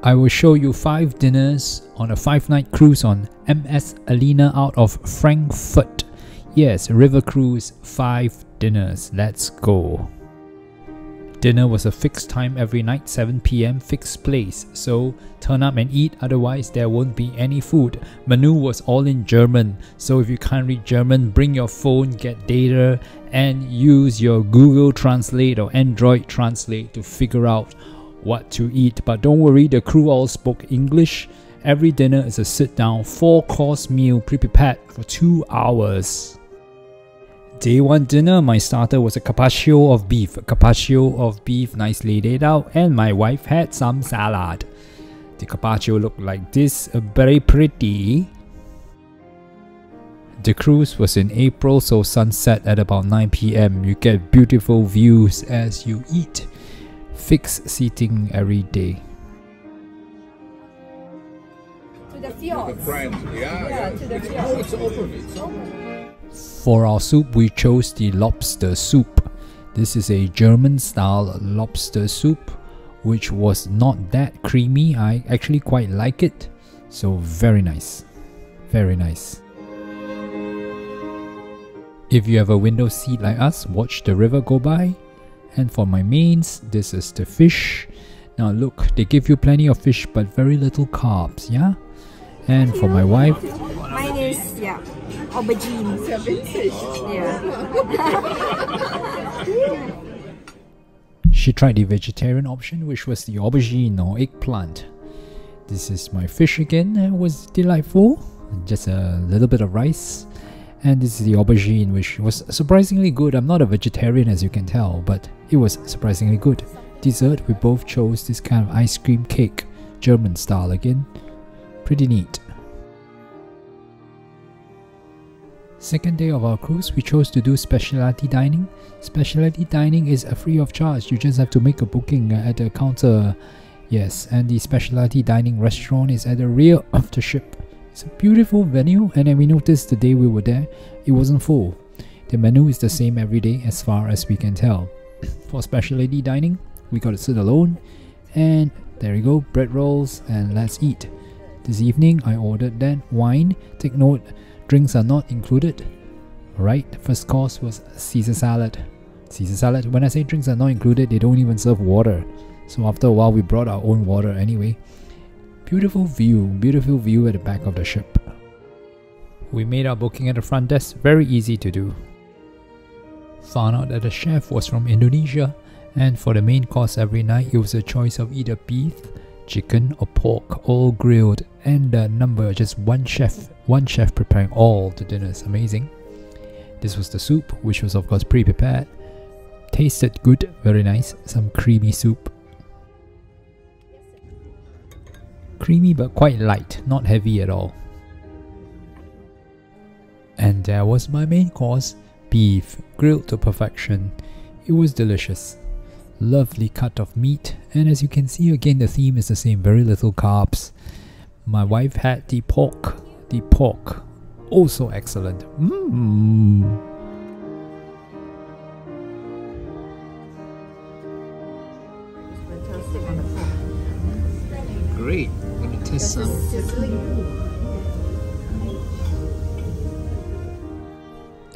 I will show you 5 dinners on a 5-night cruise on MS Alena out of Frankfurt. Yes, river cruise, 5 dinners. Let's go. Dinner was a fixed time every night, 7 PM, fixed place. So turn up and eat, otherwise there won't be any food. Menu was all in German, so if you can't read German, bring your phone, get data, and use your Google Translate or Android Translate to figure out what to eat. But don't worry, the crew all spoke English. Every dinner is a sit-down 4-course meal pre-prepared for 2 hours. Day 1 dinner, my starter was a carpaccio of beef. Nicely laid out, and my wife had some salad. The carpaccio looked like this, very pretty. The cruise was in April, so sunset at about 9 PM. You get beautiful views as you eat. Fixed seating every day. To the fjord. The friends, yeah. To the fjord. Oh, it's open. It's open. For our soup, we chose the lobster soup. This is a German-style lobster soup, which was not that creamy. I actually quite like it. So very nice. Very nice. If you have a window seat like us, watch the river go by. And for my mains, this is the fish. Now look, they give you plenty of fish but very little carbs, yeah? And for my wife, Mine is, aubergine. she tried the vegetarian option, which was the aubergine or eggplant. This is my fish again. It was delightful. Just a little bit of rice. And this is the aubergine, which was surprisingly good. I'm not a vegetarian, as you can tell, but it was surprisingly good. Dessert, we both chose this kind of ice cream cake, German style again. Pretty neat. Second day of our cruise, we chose to do specialty dining. Specialty dining is free of charge. You just have to make a booking at the counter. Yes, and the specialty dining restaurant is at the rear of the ship. It's a beautiful venue, and then we noticed the day we were there, it wasn't full. The menu is the same every day as far as we can tell. For specialty dining, we got to sit alone, and there you go, bread rolls, and let's eat. This evening, I ordered that wine. Take note, drinks are not included. Alright, first course was Caesar salad. Caesar salad, when I say drinks are not included, they don't even serve water. So after a while, we brought our own water anyway. Beautiful view at the back of the ship. We made our booking at the front desk, very easy to do. Found out that the chef was from Indonesia, and for the main course every night, it was a choice of either beef, chicken or pork, all grilled, and the number, just one chef preparing all the dinners. Amazing. This was the soup, which was of course pre-prepared. Tasted good, very nice, some creamy soup. Creamy but quite light, not heavy at all. And there was my main course, beef, grilled to perfection. It was delicious. Lovely cut of meat, and as you can see again, the theme is the same, very little carbs. My wife had the pork, also excellent. Great, let me test some.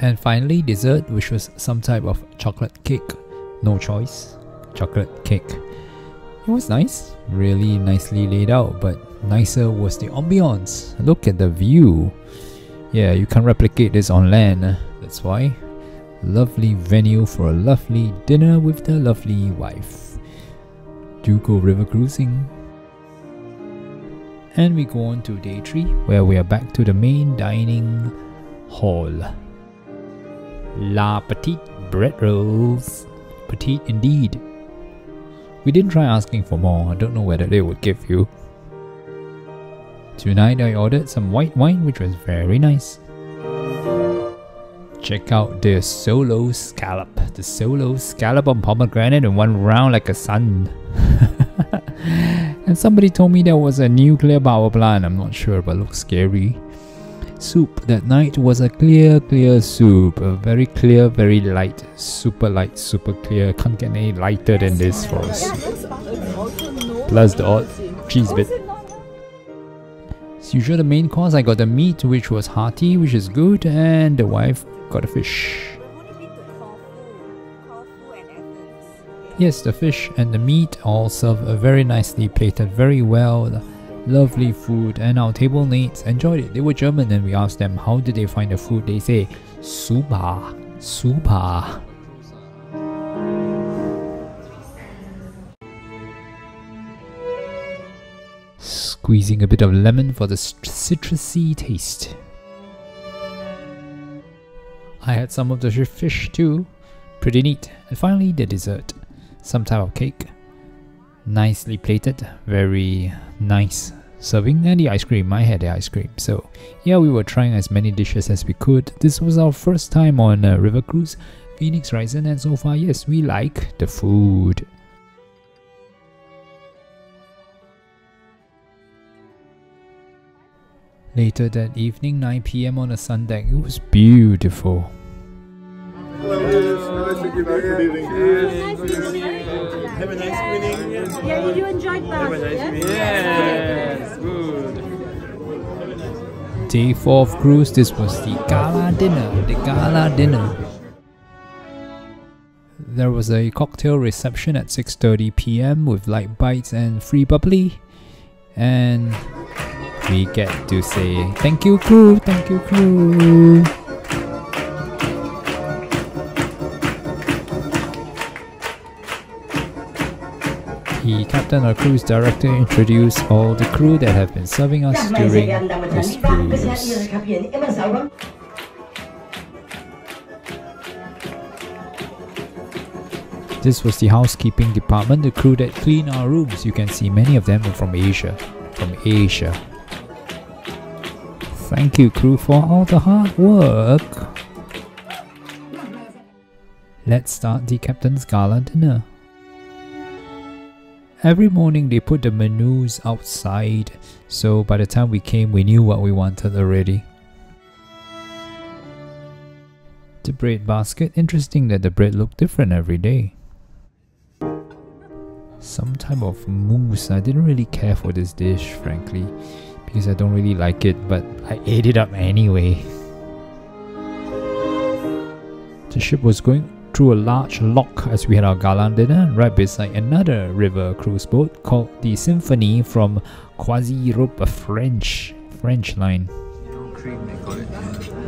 And finally, dessert, which was some type of chocolate cake. No choice, chocolate cake. It was nice, really nicely laid out, but nicer was the ambiance. Look at the view. Yeah, you can't replicate this on land, that's why. Lovely venue for a lovely dinner with the lovely wife. Do go river cruising. And we go on to day 3, where we are back to the main dining hall. La petite bread rolls. Petite indeed. We didn't try asking for more. I don't know whether they would give you. Tonight I ordered some white wine, which was very nice. Check out the solo scallop. The solo scallop on pomegranate and one round like a sun. And somebody told me there was a nuclear power plant. I'm not sure, but looks scary. Soup that night was a clear soup. A very clear, very light. Super light, super clear. Can't get any lighter than this for us. Plus the odd cheese bit. As usual, the main course, I got the meat, which was hearty, which is good, and the wife got a fish. Yes, the fish and the meat all served very nicely plated, very well. Lovely food, and our table mates enjoyed it. They were German, and we asked them how did they find the food. They say super, super. Squeezing a bit of lemon for the citrusy taste. I had some of the fish too, pretty neat. And finally the dessert, some type of cake, nicely plated, very nice serving, and the ice cream. I had the ice cream. So yeah, we were trying as many dishes as we could. This was our first time on a river cruise, Phoenix, Reisen, and so far yes, we like the food. Later that evening, 9 PM on a sun deck, it was beautiful. Have a nice evening. Yeah, you enjoyed that. Yes, good. Day 4 of cruise, this was the gala dinner, There was a cocktail reception at 6:30 PM with light bites and free bubbly, and we get to say thank you crew, thank you crew. The captain or cruise director introduced all the crew that have been serving us during this cruise. This was the housekeeping department, the crew that clean our rooms. You can see many of them are from Asia. Thank you crew for all the hard work. Let's start the captain's gala dinner. Every morning they put the menus outside, so by the time we came we knew what we wanted already. The bread basket, interesting that the bread looked different every day. Some type of mousse. I didn't really care for this dish, frankly, because I don't really like it, but I ate it up anyway. The ship was going through a large lock as we had our gala dinner right beside another river cruise boat called the Symphony from Cuisine, a French line. Cream, they call it.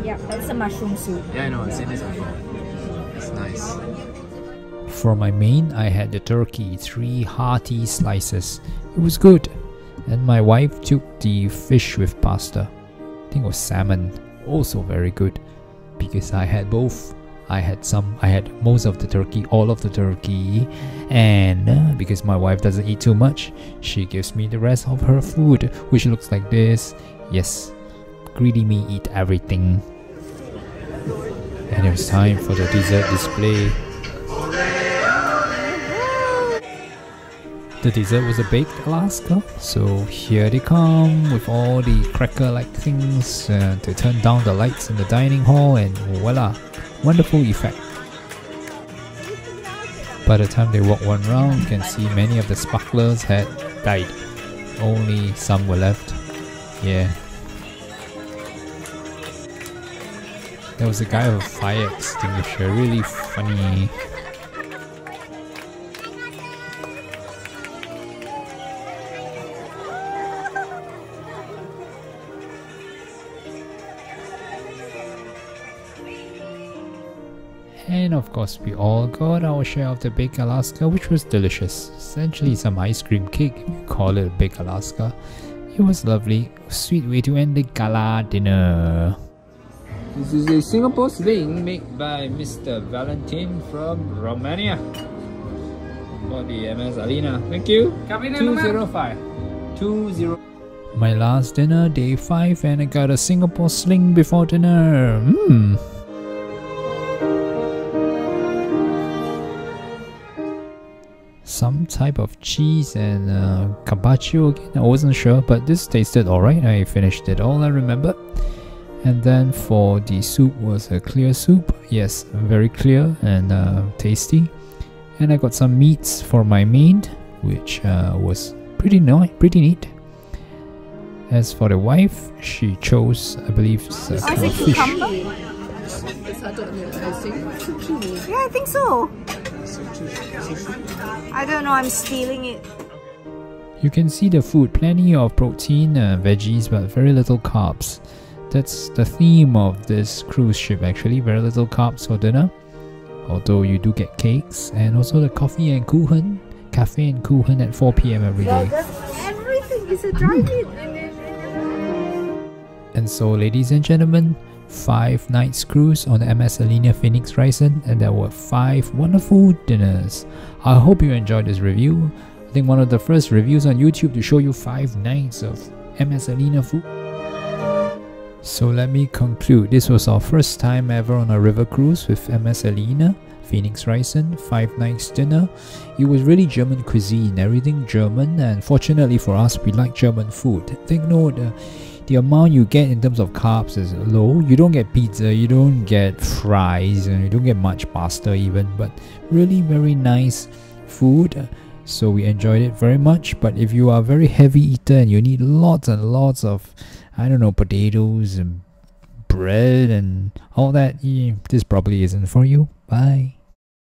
Yeah, that's a mushroom soup. Yeah, I know. I've seen this before. It's nice. For my main, I had the turkey, 3 hearty slices. It was good. And my wife took the fish with pasta. I think it was salmon. Also very good. Because I had both. I had most of the turkey, all of the turkey. And because my wife doesn't eat too much, she gives me the rest of her food, which looks like this. Yes, greedy me eat everything. And it was time for the dessert display. The dessert was a baked Alaska, so here they come with all the cracker-like things to turn down the lights in the dining hall, and voila, wonderful effect. By the time they walk one round, you can see many of the sparklers had died. Only some were left. Yeah. There was a guy with a fire extinguisher, really funny. And of course we all got our share of the baked Alaska, which was delicious. Essentially some ice cream cake, if you call it a baked Alaska. It was lovely. Sweet way to end the gala dinner. This is a Singapore sling made by Mr. Valentin from Romania for the MS Alena. Thank you. 205. 20. My last dinner, day 5, and I got a Singapore sling before dinner. Some type of cheese and carpaccio again, I wasn't sure, but this tasted alright. I finished it all, I remember. And then for the soup was a clear soup. Yes, very clear and tasty. And I got some meats for my main, which was pretty nice, pretty neat. As for the wife, she chose, I believe, Is it fish. cucumber? Yeah, I think so. I don't know, I'm stealing it. You can see the food, plenty of protein, veggies, but very little carbs. That's the theme of this cruise ship actually, very little carbs for dinner. Although you do get cakes, and also the coffee and kuchen, cafe and kuchen at 4 p.m. every day. Everything is a drive-in. And so, ladies and gentlemen, 5 nights cruise on the MS Alena Phoenix Reisen, and there were 5 wonderful dinners. I hope you enjoyed this review. I think one of the first reviews on YouTube to show you 5 nights of MS Alena food. So let me conclude. This was our first time ever on a river cruise with MS Alena Phoenix Reisen, 5 nights dinner. It was really German cuisine, everything German, and fortunately for us, we like German food. Take note, the amount you get in terms of carbs is low. You don't get pizza, you don't get fries, and you don't get much pasta even, but really very nice food. So we enjoyed it very much. But if you are a very heavy eater and you need lots and lots of, I don't know, potatoes and bread and all that, this probably isn't for you. Bye.